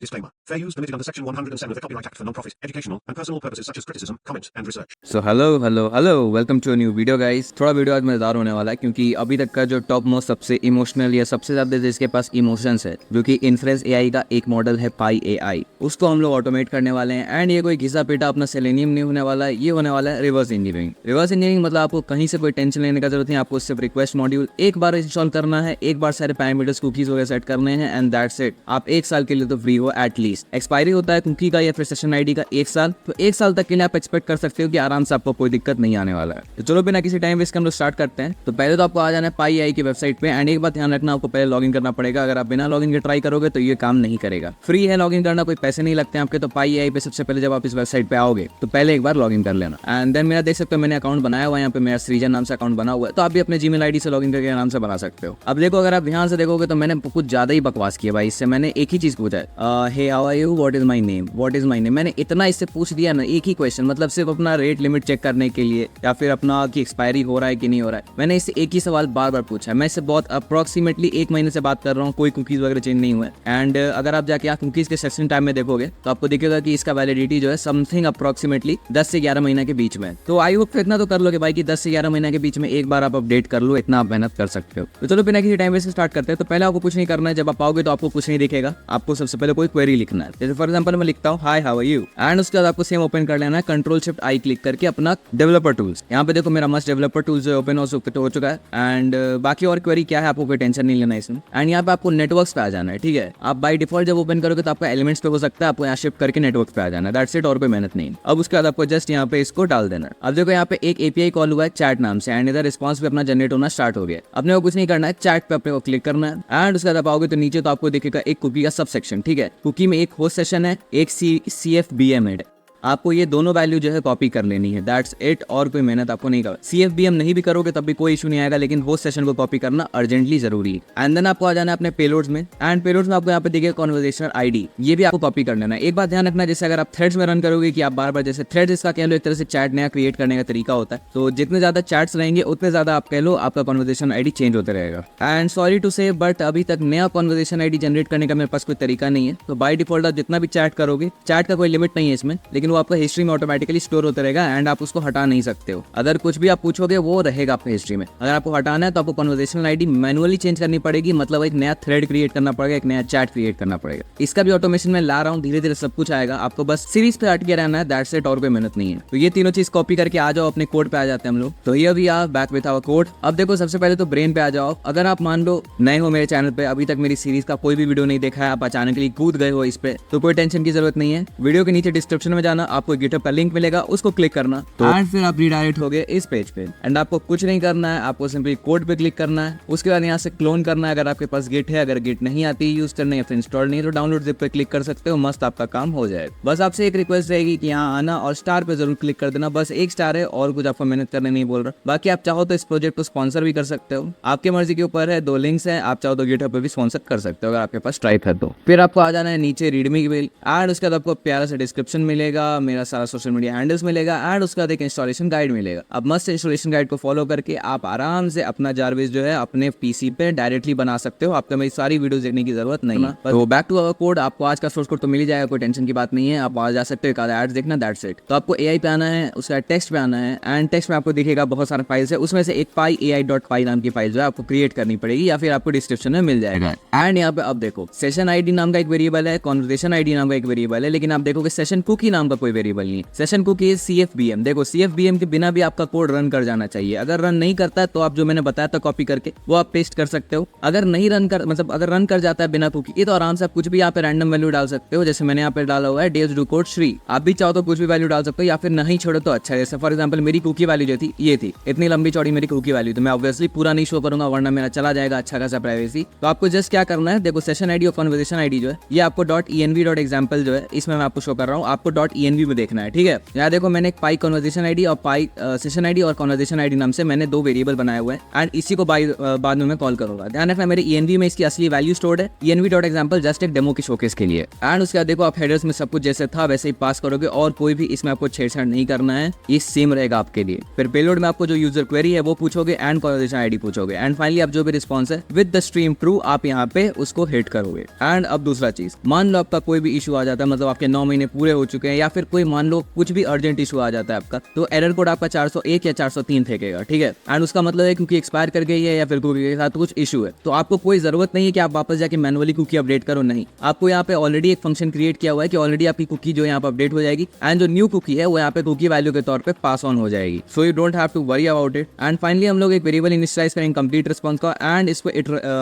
Disclaimer. Fair use permitted under Section 107 of the Copyright Act for non-profit, educational and personal purposes such as criticism, comment and research. So hello, welcome to a new video guys। थोड़ा video आज मजेदार होने वाला है क्योंकि अभी तक का जो टॉप मोस्ट सबसे इमोशनल या सबसे ज्यादा जिसके पास इमोशंस है जो कि इन्फ्रेंस एआई का एक मॉडल है पाई एआई, उसको हम लोग ऑटोमेट करने वाले हैं। एंड ये कोई घिसा पीटा अपना सेलेनियम नहीं होने वाला है, ये होने वाला है रिवर्स इंजीनियरिंग। रिवर्स इंजीनियरिंग मतलब आपको कहीं से कोई टेंशन लेने का जरूरत नहीं, आपको सिर्फ रिक्वेस्ट मॉड्यूल एक बार इंस्टॉल करना है, एक बार सारे पैरामीटर्स कुकीज वगैरह सेट करने हैं एंड दैट्स इट। आप एक साल के लिए तो फ्री हो एटलीस्ट। एक्सपायरी होता है कुकी का या फिर सेशन आईडी का एक साल, तो एक साल तक के लिए आप एक्सपेक्ट कर सकते हो कि आराम से आपको कोई दिक्कत नहीं आने वाला है। तो चलो बिना किसी टाइम वेस्ट के हम लोग स्टार्ट करते हैं। तो पहले तो आपको आ जाना है पाई एआई की वेबसाइट पे एंड एक बात ध्यान रखना, आपको पहले लॉगिन करना पड़ेगा। अगर आप बिना लॉगिन के ट्राई करोगे तो ये काम नहीं करेगा। फ्री है लॉगिन करना, कोई पैसे नहीं लगते हैं आपके। तो पाई एआई पे सबसे पहले जब आप इस वेबसाइट पे आओगे तो पहले एक बार लॉगिन कर लेना एंड देन मेरा देख सकते हो मैंने अकाउंट बनाया हुआ है, यहाँ पे मेरा सृजन नाम से अकाउंट बना हुआ है। तो आप भी अपने जीमेल आईडी से लॉगिन करके आराम से बना सकते हो। अब देखो अगर आप ध्यान से देखोगे तो मैंने कुछ ज्यादा ही बकवास किया भाई। इससे मैंने एक ही चीज पूछा है, hey how are you, what is my name, what is my name. मैंने इतना इससे पूछ दिया ना, एक ही क्वेश्चन, मतलब सिर्फ अपना रेट लिमिट चेक करने के लिए या फिर अपना कि एक्सपायरी हो रहा है कि नहीं हो रहा है। मैंने इससे एक ही सवाल बार बार पूछा है। मैं इससे बहुत अप्रोक्सीमेटली 1 महीने से बात कर रहा हूँ, कोई कुकीज वगैरह चेंज नहीं हुआ है। एंड अगर आप जाके कुकीज के सेक्शन टाइम में देखोगे तो आपको दिखेगा कि इसका वैलिडिटी जो है समथिंग अप्रोक्सीमेटली 10 से 11 महीने के बीच में। तो आई होप इतना तो कर लोगे भाई कि 10 से 11 महीने के बीच में एक बार आप अपडेट कर लो, इतना आप मेहनत कर सकते हो। तो चलो बिना किसी टाइम वेस्ट स्टार्ट करते हैं। तो पहले आपको कुछ नहीं करना है, जब आप आओगे तो आपको कुछ नहीं दिखेगा, आपको सबसे पहले कोई क्वेरी लिखना है। जैसे फॉर एग्जांपल मैं लिखता हूँ hi how are you and उसके बाद आपको सेम ओपन कर लेना है, कंट्रोल शिफ्ट आई क्लिक करके अपना डेवलपर टूल्स। यहाँ पे देखो मेरा मस्त डेवलपर टूल्स ओपन हो चुका है एंड बाकी और क्वेरी क्या है आपको कोई टेंशन नहीं लेना इसमें। एंड यहाँ पे आपको नेटवर्क्स पे आ जाना है, ठीक है। आप बाय डिफॉल्ट जब ओपन करोगे तो आपका एलिमेंट्स पे हो सकता है, आपको यहाँ शिफ्ट करके नेटवर्क पे आ जाना है, दैट्स इट, और कोई मेहनत नहीं। अब उसके बाद आपको जस्ट यहाँ पे इसको डाल देना है। अब देखो यहाँ पे एक एपीआई कॉल हुआ है चैट नाम से एंड इधर रिस्पॉन्स भी अपना जनरेट होना स्टार्ट हो गया। अपने को कुछ नहीं करना है, चैट पे अपने को क्लिक करना है एंड उसके बाद आप आओगे तो नीचे तो आपको दिखेगा एक कुकी का सब सेक्शन, ठीक है। कुकी में एक होस्ट सेशन है, एक CFBM है। आपको ये दोनों वैल्यू जो है कॉपी कर लेनी है, दैट्स इट, और कोई मेहनत आपको नहीं करना। CFBM नहीं भी करोगे तब भी कोई इशू नहीं आएगा, लेकिन होस्ट सेशन को कॉपी करना अर्जेंटली जरूरी है। एंड देन आपको आ जाना है अपने पेलोड्स में एंड पेलोड्स में आपको यहाँ पे दिखेगा कन्वर्सेशनल आईडी, ये भी आपको कॉपी कर लेना है। एक बात ध्यान रखना, जैसे अगर आप थ्रेड्स में रन करोगे कि आप बार बार, जैसे थ्रेड्स इसका कह लो एक तरह से चैट नया क्रिएट करने का तरीका होता है, तो जितने ज्यादा चैट्स रहेंगे उतने ज्यादा आप कह लो आपका कन्वर्सेशन आईडी चेंज होता रहेगा। एंड सॉरी टू से बट अभी तक नया कन्वर्सेशन आईडी जनरेट करने का मेरे पास कोई तरीका नहीं है। तो बाय डिफॉल्ट आप जितना भी चैट करोगे, चैट का कोई लिमिट नहीं है इसमें, लेकिन वो आपका हिस्ट्री में ऑटोमेटिकली स्टोर होता रहेगा एंड आप उसको हटा नहीं सकते हो। अगर कुछ भी आप पूछोगे वो रहेगा आपके हिस्ट्री में। अगर आपको हटाना है तो आपको कन्वर्सेशनल आईडी मैनुअली चेंज करनी पड़ेगी, मतलब एक नया थ्रेड क्रिएट करना पड़ेगा, एक नया चैट क्रिएट करना पड़ेगा। इसका भी ऑटोमेशन में ला रहा हूँ, धीरे धीरे सब कुछ आएगा। आपको बस सीरीज पे हट के रहना है, दैट्स इट, और कोई मेहनत नहीं है। तो ये तीनों चीज कॉपी करके आ जाओ, अपने कोड पे आ जाते हैं हम लोग। तो ये अभी आप बैक विद आवर कोड। अब देखो सबसे पहले तो ब्रेन पे आ जाओ। अगर आप मान लो नए हो मेरे चैनल पे, अभी तक मेरी सीरीज का कोई भी वीडियो नहीं देखा है, आप अचानकली कूद गए हो इस पे, तो कोई टेंशन की जरूरत नहीं है। वीडियो के नीचे डिस्क्रिप्शन में जाना, आपको गिटहब का लिंक मिलेगा, उसको क्लिक करना तो एंड फिर आप रीडायरेक्ट हो गए इस पेज पे। एंड आपको कुछ नहीं करना है, आपको सिंपली कोड पे क्लिक करना है। उसके बाद यहाँ से क्लोन करना है, अगर आपके पास गिट है। अगर गिट नहीं आती यूज करने या फिर इंस्टॉल नहीं तो डाउनलोड जिप पे क्लिक कर सकते हो, मस्त आपका काम हो जाए। बस आपसे एक रिक्वेस्ट रहेगी कि यहाँ आना और स्टार पे जरूर क्लिक कर देना, बस एक स्टार है और कुछ आपको मेहनत करने नहीं बोल रहा। बाकी आप चाहो तो इस प्रोजेक्ट को स्पॉन्सर भी कर सकते हो, आपकी मर्जी के ऊपर है। 2 लिंक्स है, आप चाहो तो गिटहब पे भी स्पॉन्सर कर सकते हो अगर आपके पास स्ट्राइप है तो। फिर आपको आ जाना है नीचे रीडमी की बिल एंड उसके बाद आपको प्यारा सा डिस्क्रिप्शन मिलेगा, मेरा सारा सोशल मीडिया हैंडल्स मिलेगा एंड उसके बाद एक इंस्टॉलेशन गाइड मिलेगा। अब मस्त इंस्टॉलेशन गाइड को फॉलो करके आप आराम से अपना जारविस जो है अपने पीसी पे डायरेक्टली बना सकते हो। आपको मेरी सारी वीडियोस देखने की जरूरत नहीं है। तो बैक टू आवर कोड, आपको आज का सोर्स कोड तो मिल ही जाएगा, कोई टेंशन की बात नहीं है। आप आ जा सकते हो, एक आधा एड्स देखना, दैट्स इट। तो आपको एआई पे आना है, उसका टेक्स्ट पे आना है एंड टेक्स्ट में आपको दिखेगा बहुत सारे फाइल्स है, उसमें से एक paiai.py नाम की फाइल जो है आपको क्रिएट करनी पड़ेगी या फिर आपको डिस्क्रिप्शन में मिल जाएगा। एंड यहाँ पे अब देखो सेशन आईडी नाम का एक वेरिएबल है, कन्वर्सेशन आईडी नाम का एक वेरिएबल है, लेकिन आप देखोगे सेशन कुकी नाम का कोई वेरिएबल नहीं है। सेशन कुकी CFBM, देखो CFBM के बिना भी आपका कोड रन कर जाना चाहिए। अगर रन नहीं करता है तो आप जो मैंने बताया था कॉपी करके वो आप पेस्ट कर सकते हो। अगर नहीं रन कर मतलब अगर रन कर जाता है बिना कुकी के तो आराम से आप कुछ भी यहाँ पे रैंडम वैल्यू डाल सकते हो। जैसे मैंने यहाँ पे डाला हुआ है डेज डू कोड श्री, आप भी चाहो तो कुछ भी वैल्यू डाल सकते हो या फिर नहीं छोड़ो तो अच्छा है। जैसे फॉर एग्जांपल मेरी कुकी वैल्यू जो थी ये थी, इतनी लंबी चौड़ी मेरी कुकी वैल्यू, तो मैं ऑब्वियसली पूरा नहीं शो करूंगा वरना मेरा चला जाएगा अच्छा खासा प्राइवेसी। तो आपको जस्ट क्या करना है, देखो सेशन आईडी और कन्वर्सेशन आईडी जो है ये आपको .env.example जो है इसमें मैं आपको शो कर रहा हूँ, आपको ENV में देखना है, ठीक है। यहाँ देखो मैंने एक पाई कन्वर्सेशन आईडी और पाई सेशन आईडी और कन्वर्सेशन आईडी नाम से मैंने 2 वेरिएबल बनाए हुए हैं एंड इसी को बाद में मैं कॉल करूंगा। ध्यान रखना मेरे ENV में इसकी असली वैल्यू स्टोर्ड है, env.example जस्ट एक डेमो की शोकेस के लिए। एंड उसके बाद देखो आप हेडर्स में सब कुछ जैसे था वैसे ही पास करोगे और कोई भी इसमें आपको छेड़छाड़ नहीं करना है, ये सेम रहेगा आपके लिए। फिर पेलोड में आपको जो यूजर क्वेरी है वो पूछोगे एंड कन्वर्सेशन आईडी पूछोगे एंड फाइनली आप जो भी रिस्पॉन्स है विद द स्ट्रीम ट्रू आप यहाँ पे उसको हिट करोगे। एंड अब दूसरा चीज, मान लो आपका कोई भी इशू आ जाता है, मतलब आपके 9 महीने पूरे हो चुके हैं या फिर कोई मान लो कुछ भी अर्जेंट इशू आ जाता है आपका, तो एरर कोड आपका 401 या 403 फेंकेगा, ठीक है। एंड उसका मतलब है क्योंकि एक्सपायर कर गई है या फिर कुकी के साथ कुछ इशू है, तो आपको कोई जरूरत नहीं है कि आप वापस जाके मैनुअली कुकी अपडेट करो, नहीं। आपको यहाँ पे ऑलरेडी एक फंक्शन क्रिएट किया हुआ है कि ऑलरेडी आपकी कुकी जो यहाँ पे अपडेट हो जाएगी एंड जो न्यू कुकी है वो यहाँ पे कुकी वैल्यू के तौर पे पास ऑन हो जाएगी। So you don't have to worry about it. And finally हम लोग एक वेरिएबल इनिशियलाइज करेंगे कंप्लीट रिस्पॉन्स का एंड इसको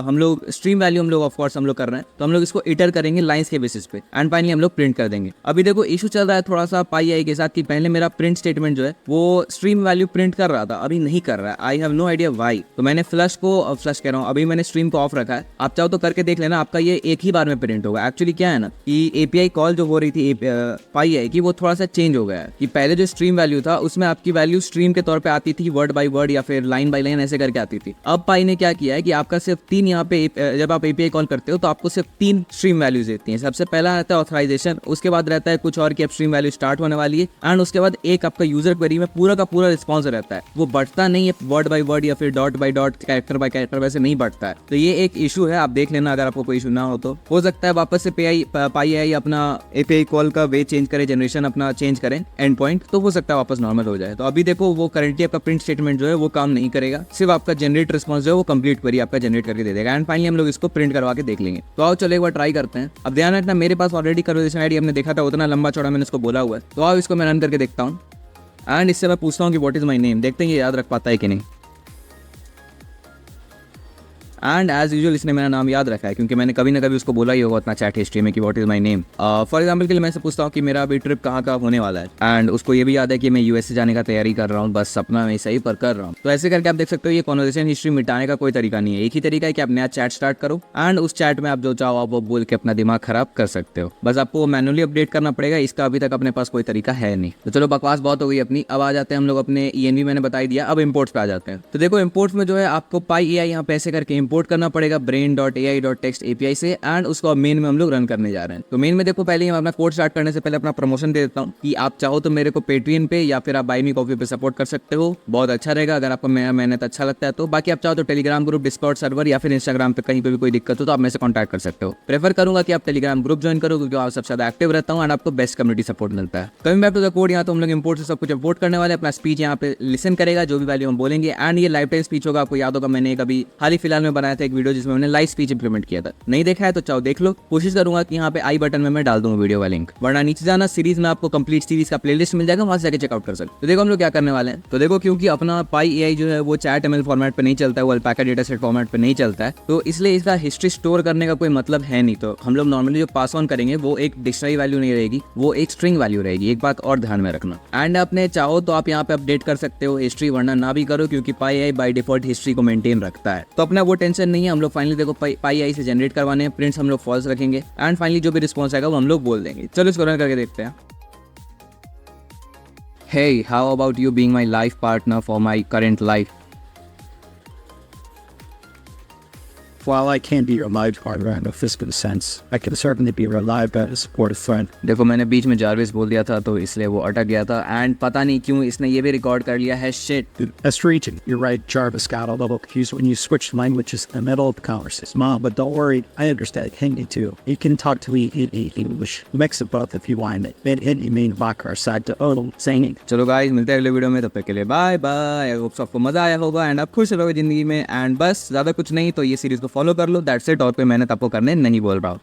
हम लोग स्ट्रीम वैल्यू हम लोग ऑफ कोर्स हम लोग कर रहे हैं तो हम लोग इसको इटर करेंगे लाइंस के बेसिस पे एंड फाइनली हम लोग प्रिंट कर देंगे। अभी देखो इशू चल रहा है थोड़ा सा पाई आई के साथ कि पहले मेरा प्रिंट स्टेटमेंट जो है वो स्ट्रीम वैल्यू प्रिंट कर रहा था, अभी नहीं कर रहा है। I have no idea why. तो मैंने फ्लश कह रहा हूँ, अभी मैंने स्ट्रीम को ऑफ रखा है। आप चाहो तो करके देख लेना, आपका ये एक ही बार में प्रिंट होगा। एक्चुअली क्या है ना कि एपीआई कॉल जो हो रही थी पाई आई की वो थोड़ा सा चेंज हो गया है कि पहले जो स्ट्रीम वैल्यू था उसमें आपकी वैल्यू स्ट्रीम के तौर पे आती थी, वर्ड बाय वर्ड या फिर लाइन बाय लाइन ऐसे करके आती थी। अब पाई ने क्या किया है कि आपका सिर्फ 3 यहाँ पे जब आप एपीआई कॉल करते हो तो आपको सिर्फ 3 स्ट्रीम वैल्यूज देती हैं। सबसे पहला रहता है ऑथराइजेशन, उसके बाद रहता है कुछ और की अब स्ट्रीम वैल्यू स्टार्ट होने वाली है एंड उसके बाद एक आपका यूजर क्वेरी में पूरा का पूरा रिस्पॉन्स रहता है, वो बढ़ता नहीं है वर्ड बाय वर्ड या फिर dot by dot character bye character वैसे नहीं बढ़ता है। तो ये एक इशू है, आप देख लेना अगर आपको कोई इशू ना हो तो। हो सकता है वापस से पाई आई अपना एपीआई कॉल का वे चेंज करे, जनरेशन अपना चेंज करें एंड पॉइंट, तो हो सकता है वापस नॉर्मल हो जाए। तो अभी देखो वो करंटली आपका प्रिंट स्टेटमेंट जो है वो काम नहीं करेगा, सिर्फ आपका जनरेट रिस्पॉन्स जो है वो कंप्लीट क्वेरी आपका जनरेट करके दे देगा एंड फाइनली हम लोग इसको प्रिंट करवा के देख लेंगे। तो आओ चलो एक बार ट्राई करते हैं। अब ध्यान रखना मेरे पास ऑलरेडी कन्वर्सेशन आईडी हमने देखा था, उतना लंबा चौड़ा मैंने इसको बोला हुआ है। तो आओ इसको मैं रन करके देखता हूँ एंड इससे मैं पूछता हूँ कि व्हाट इज माय नेम, देखते हैं ये याद रख पाता है कि नहीं। एंड एज यूजुअल इसने मेरा नाम याद रखा है क्योंकि मैंने कभी ना कभी उसको बोला ही होगा अपना चैट हिस्ट्री में कि what is my name. For example के लिए मैं से पूछता हूँ कि मेरा अभी ट्रिप कहाँ होने वाला है एंड उसको ये भी याद है कि मैं यूएसए जाने का तैयारी कर रहा हूँ, बस सपना में सही पर कर रहा हूँ। तो ऐसे करके आप देख सकते हो ये कॉन्वर्सेशन हिस्ट्री मिटाने का कोई तरीका नहीं है, एक ही तरीका है कि आप नया चैट स्टार्ट करो एंड उस चैट में आप जो चाहो आप वो बोल के अपना दिमाग खराब कर सकते हो, बस आपको मैनुअली अपडेट करना पड़ेगा। इसका अभी तक अपने पास कोई तरीका है नहीं। तो चलो बकवास बहुत हो गई अपनी, अब आ जाते हैं हम लोग अपने ENV मैंने बता दिया, अब इम्पोर्ट्स पे आ जाते हैं। तो देखो इम्पोर्ट्स में जो है आपको पाई एआई यहाँ पे ऐसे करके इम्पोर्ट करना पड़ेगा brain.ai.text API से एंड उसको अब मेन में हम लोग रन करने जा रहे हैं। तो मेन में देखो पहले हम अपना कोड स्टार्ट करने से पहले अपना प्रमोशन दे देता हूँ कि आप चाहो तो मेरे को पेट्रियन पे या फिर आप बाय मी कॉफी पे सपोर्ट कर सकते हो, बहुत अच्छा रहेगा अगर आपको मेरा मेहनत अच्छा लगता है तो। बाकी आप चाहो तो टेलीग्राम ग्रुप, डिस्कॉर्ड सर्वर या फिर इंस्टाग्राम पे कहीं पे भी कोई दिक्कत हो तो आप मेरे से कॉन्टैक्ट कर सकते हो। प्रेफर करूंगा कि आप टेलीग्राम ग्रुप ज्वाइन करो क्योंकि आप सबसे ज्यादा एक्टिव रहता हूँ एंड आपको बेस्ट कम्युनिटी सपोर्ट मिलता है। Coming back to the code, यहाँ तो हम लोग इंपोर्ट से सब कुछ इंपोर्ट करने वाले, अपना स्पीच यहाँ पे लिसन करेगा जो भी वैल्यू हम बोलेंगे एंड ये लाइफ टाइम स्पीच होगा। आपको याद होगा मैंने कभी हाल ही फिलहाल में बनाया था एक वीडियो जिसमें मैंने लाइव स्पीच इंप्लीमेंट किया था, नहीं देखा है तो चाहो देख लो। कोशिश करूंगा कि यहाँ पे आई बटन में मैं डाल दूंगा वीडियो का लिंक, वरना नीचे जाना सीरीज में आपको कंप्लीट सीरीज का प्लेलिस्ट मिल जाएगा, वहां से जाके चेकआउट कर सकते हो। तो देखो हम लोग क्या करने वाले हैं। तो देखो क्योंकि अपना पाई एआई जो है वो चैट एमएल फॉर्मेट पे नहीं चलता है, वो अल्पाका डेटा सेट फॉर्मेट पे नहीं चलता है, तो इसलिए इसका हिस्ट्री स्टोर करने का कोई मतलब है नहीं। तो हम लोग नॉर्मली जो पास ऑन करेंगे वो एक डिक्शनरी वैल्यू नहीं रहेगी, वो एक स्ट्रिंग वैल्यू रहेगी। एक बात और ध्यान में रखना। एंड अपने चाहो तो आप यहाँ पे अपडेट कर सकते हो हिस्ट्री, वरना ना भी करो क्योंकि पाई आई बाय डिफॉल्ट हिस्ट्री को मेंटेन रखता है। तो अपना वो टेंशन नहीं है। हम लोग फाइनली देखो पाई आई से जनरेट करवाने हैं, प्रिंट्स हम लोग फॉल्स रखेंगे एंड फाइनली जो भी रिस्पॉन्स आएगा वो हम लोग बोल देंगे। चलो इसको रन करके देखते हैं। Hey, how about you being my life partner for my current life? While I can't be your life partner in a physical sense, I can certainly be reliable as a supportive friend. देखो मैंने बीच में Jarvis बोल दिया था तो इसलिए वो अटक गया था एंड पता नहीं क्यों इसने ये भी रिकॉर्ड कर लिया है। Shit. That's reaching. You're right, Jarvis got a little confused when you switched languages in the middle of the conversation. Mom, but don't worry, I understand Hindi too. You can talk to me in English. Mix it both if you want it. Then Hindi mean back our side to Odom singing. चलो guys मिलते हैं अगले video में, तब तक के लिए bye bye. I hope आपको मजा आया होगा एंड आप खुश रहोगे जिंदगी में एंड बस ज्यादा कुछ नहीं तो ये सीरीज को फॉलो कर लो, दैट्स इट। और कोई मेहनत आपको करने नहीं बोल रहा हूँ।